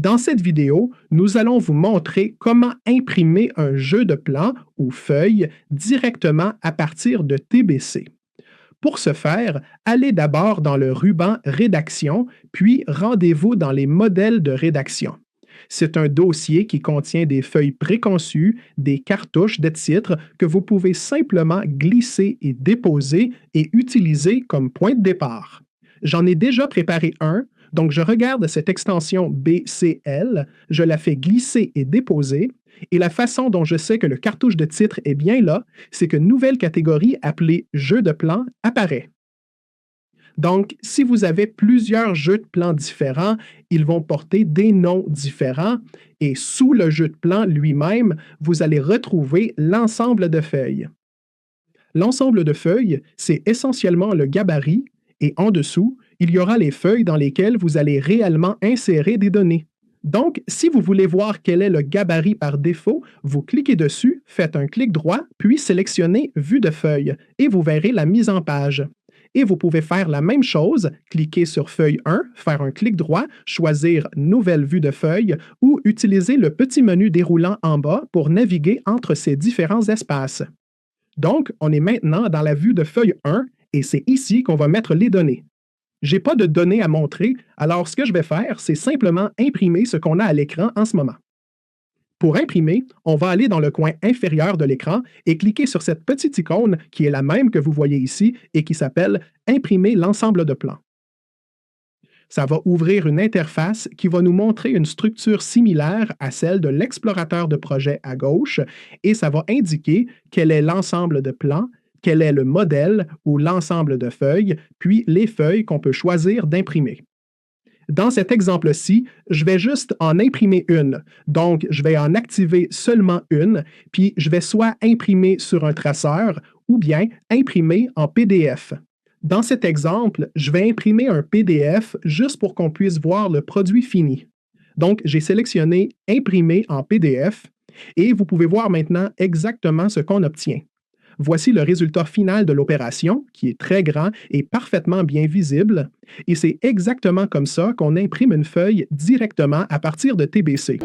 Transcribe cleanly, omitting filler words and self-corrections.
Dans cette vidéo, nous allons vous montrer comment imprimer un jeu de plans ou feuilles directement à partir de TBC. Pour ce faire, allez d'abord dans le ruban Rédaction, puis rendez-vous dans les modèles de rédaction. C'est un dossier qui contient des feuilles préconçues, des cartouches de titres que vous pouvez simplement glisser et déposer et utiliser comme point de départ. J'en ai déjà préparé un, donc je regarde cette extension BCL, je la fais glisser et déposer, et la façon dont je sais que le cartouche de titre est bien là, c'est qu'une nouvelle catégorie appelée Jeux de plans apparaît. Donc, si vous avez plusieurs jeux de plans différents, ils vont porter des noms différents et sous le jeu de plans lui-même, vous allez retrouver l'ensemble de feuilles. L'ensemble de feuilles, c'est essentiellement le gabarit et en dessous, il y aura les feuilles dans lesquelles vous allez réellement insérer des données. Donc, si vous voulez voir quel est le gabarit par défaut, vous cliquez dessus, faites un clic droit, puis sélectionnez Vue de feuille et vous verrez la mise en page. Et vous pouvez faire la même chose, cliquer sur Feuille 1, faire un clic droit, choisir Nouvelle vue de feuille ou utiliser le petit menu déroulant en bas pour naviguer entre ces différents espaces. Donc, on est maintenant dans la vue de feuille 1 et c'est ici qu'on va mettre les données. Je n'ai pas de données à montrer, alors ce que je vais faire, c'est simplement imprimer ce qu'on a à l'écran en ce moment. Pour imprimer, on va aller dans le coin inférieur de l'écran et cliquer sur cette petite icône qui est la même que vous voyez ici et qui s'appelle « Imprimer l'ensemble de plans ». Ça va ouvrir une interface qui va nous montrer une structure similaire à celle de l'explorateur de projet à gauche et ça va indiquer quel est l'ensemble de plans, quel est le modèle ou l'ensemble de feuilles, puis les feuilles qu'on peut choisir d'imprimer. Dans cet exemple-ci, je vais juste en imprimer une. Donc, je vais en activer seulement une, puis je vais soit imprimer sur un traceur ou bien imprimer en PDF. Dans cet exemple, je vais imprimer un PDF juste pour qu'on puisse voir le produit fini. Donc, j'ai sélectionné Imprimer en PDF et vous pouvez voir maintenant exactement ce qu'on obtient. Voici le résultat final de l'opération, qui est très grand et parfaitement bien visible, et c'est exactement comme ça qu'on imprime une feuille directement à partir de TBC.